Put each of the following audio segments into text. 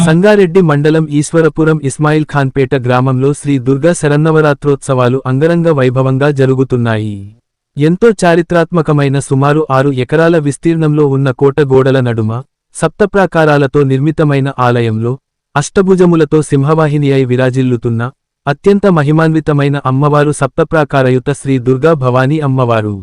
సంగారెడ్డి మండలం ఈశ్వరపురం ఇస్మాయిల్ ఖాన్పేట గ్రామంలో శ్రీ దుర్గా శరన్నవరాత్రోత్సవాలు అంగరంగ వైభవంగా జరుగుతున్నాయి. ఎంతో చారిత్రాత్మకమైన సుమారు 6 ఎకరాల విస్తీర్ణంలో ఉన్న కోట గోడల నడుమ సప్తప్రాకారాలతో నిర్మితమైన ఆలయంలో అష్టభుజములతో సింహవాహిని అయి విరాజిల్లుతున్న అత్యంత మహిమాన్వితమైన అమ్మవారు సప్తప్రాకారయుత శ్రీ దుర్గా భవానీ అమ్మవారు.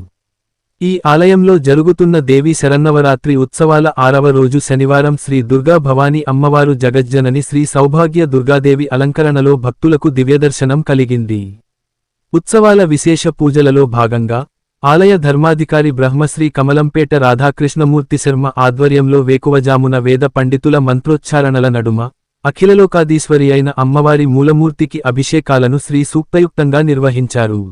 ఈ ఆలయంలో జరుగుతున్న దేవీ శరన్నవరాత్రి ఉత్సవాల 6వ రోజు శనివారం శ్రీ దుర్గా భవానీ అమ్మవారు జగజ్జనని శ్రీ సౌభాగ్య దుర్గాదేవి అలంకరణలో భక్తులకు దివ్యదర్శనం కలిగింది. ఉత్సవాల విశేష పూజలలో భాగంగా ఆలయ ధర్మాధికారి బ్రహ్మశ్రీ కమలంపేట రాధాకృష్ణమూర్తి శర్మ ఆధ్వర్యంలో వేకువజామున వేద పండితుల మంత్రోచ్చారణల నడుమ అఖిలలోకాధీశ్వరి అయిన అమ్మవారి మూలమూర్తికి అభిషేకాలను శ్రీ సూక్తయుక్తంగా నిర్వహించారు.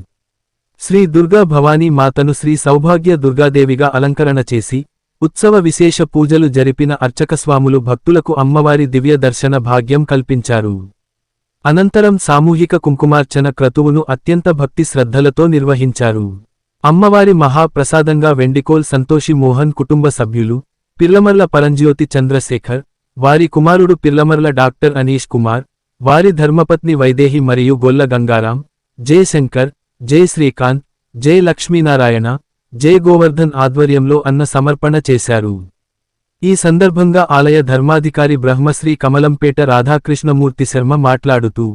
శ్రీ దుర్గా భవానీ మాతను శ్రీ సౌభాగ్య దుర్గాదేవిగా అలంకరణ చేసి ఉత్సవ విశేష పూజలు జరిపిన అర్చకస్వాములు భక్తులకు అమ్మవారి దివ్య దర్శన భాగ్యం కల్పించారు. అనంతరం సామూహిక కుంకుమార్చన క్రతువును అత్యంత భక్తి శ్రద్ధలతో నిర్వహించారు. అమ్మవారి మహాప్రసాదంగా వెండికోల్ సంతోషి మోహన్ కుటుంబ సభ్యులు, పిర్లమర్ల పరంజ్యోతి చంద్రశేఖర్, వారి కుమారుడు పిర్లమర్ల డాక్టర్ అనీష్ కుమార్, వారి ధర్మపత్ని వైదేహి మరియు గొల్ల గంగారాం, జయశంకర్, జై శ్రీకాంత్, జై లక్ష్మీనారాయణ, జై గోవర్ధన్ ఆధ్వర్యంలో అన్న సమర్పణ చేశారు. ఈ సందర్భంగా ఆలయ ధర్మాధికారి బ్రహ్మశ్రీ కమలంపేట రాధాకృష్ణమూర్తి శర్మ మాట్లాడుతూ,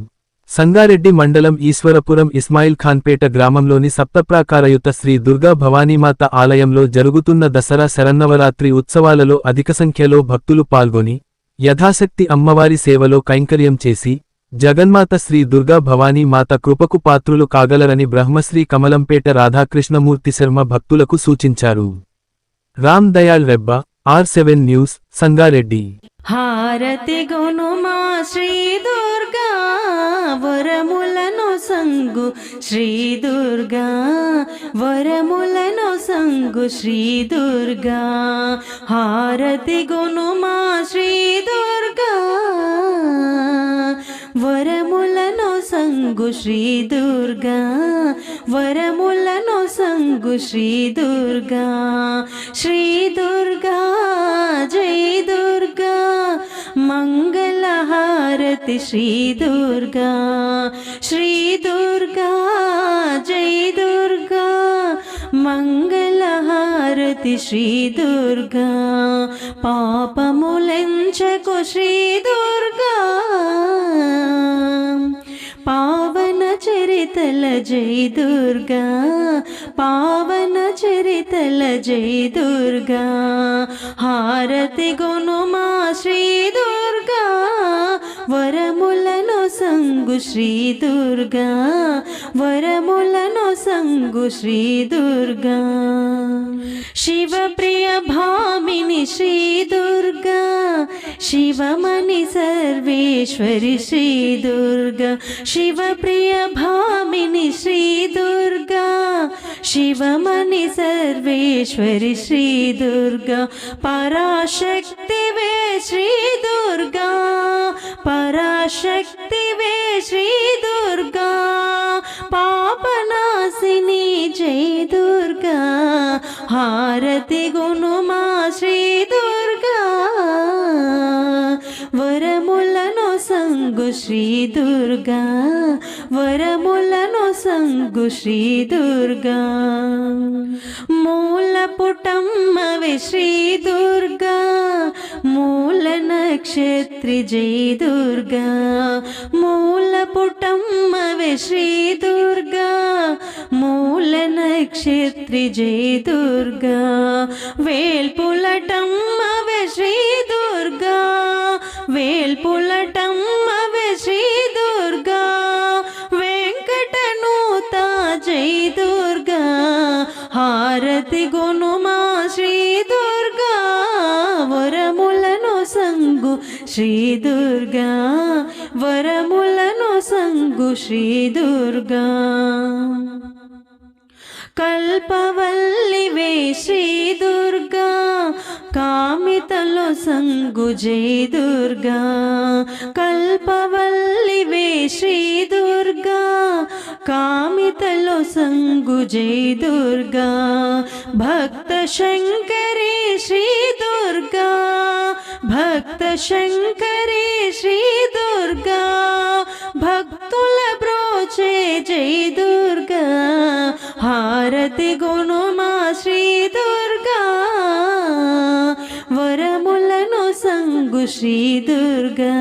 సంగారెడ్డి మండలం ఈశ్వరపురం ఇస్మాయిల్ ఖాన్పేట గ్రామంలోని సప్తప్రాకారయుత శ్రీ దుర్గా భవానీమాత ఆలయంలో జరుగుతున్న దసరా శరన్నవరాత్రి ఉత్సవాలలో అధిక సంఖ్యలో భక్తులు పాల్గొని యథాశక్తి అమ్మవారి సేవలో కైంకర్యం చేసి జగన్మాత శ్రీ దుర్గా భవానీ మాత కృపకు పాత్రులు కాగలరని బ్రహ్మశ్రీ కమలంపేట రాధాకృష్ణమూర్తి శర్మ భక్తులకు సూచించారు. Ram Dayal Rebba, R7 news, Sangareddy. హారతి గునుమా శ్రీ దుర్గా వరములను సంగు శ్రీ దుర్గా వరములను సంగు శ్రీ దుర్గా హారతి గునుమా శ్రీ దుర్గా వరములను సంగు శ్రీ దుర్గా వరములను సంగు శ్రీ దుర్గా శ్రీ దుర్గా జై దుర్గా మంగళహారతి శ్రీ దుర్గా శ్రీ దుర్గా జై దుర్గా మంగళహారతి శ్రీ దుర్గా పాపములెంచకు శ్రీ దుర్గా పావన చరితల జై దుర్గా పావన చరితల జై దుర్గా హారతి గునుమా శ్రీ దుర్గా వరములను సంగు శ్రీ దుర్గా వరములను సంగు శ్రీ దుర్గా శివప్రియ భామిని శ్రీ దుర్గా శివమణి సర్వేశ్వరి శ్రీ దుర్గా శివప్రియ భామిని శ్రీ దుర్గా శివమణి సర్వేశ్వరి శ్రీ దుర్గా పరాశక్తివే శ్రీ దుర్గా పరాశక్తివే శ్రీ దుర్గా పాపనాశిని జై దుర్గా హారతి గునుమా శ్రీ దుర్గా వరములను సంగు శ్రీ దుర్గా వరములను సంగు శ్రీ దుర్గా మూల పుటమ్మవి శ్రీ దుర్గా మూల నక్షత్రి జై దుర్గా మూల పుటమ్మవి శ్రీ దుర్గా మూల నక్షత్రి జై దుర్గా వేల్పులటమ్మవి శ్రీ దుర్గా వేల్పులటమ్మవి శ్రీ దుర్గా వెంకటనూత జై దుర్గా హారతి గునుమా శ్రీ దుర్గా వరములను సంగు శ్రీ దుర్గా వరములను సంగు శ్రీ దుర్గా కల్పవల్లివే శ్రీ దుర్గా కామితలో సంగు జై దుర్గా కల్పవల్లివే శ్రీ దుర్గా కామితలో సంగు జై దుర్గా భక్త శంకరి శ్రీ దుర్గా భక్త శంకరి శ్రీ దుర్గా భక్తుల బ్రోచే జై దుర్గా హారతి గుణమా శ్రీ దుర్గా వరములను సంగు శ్రీ దుర్గా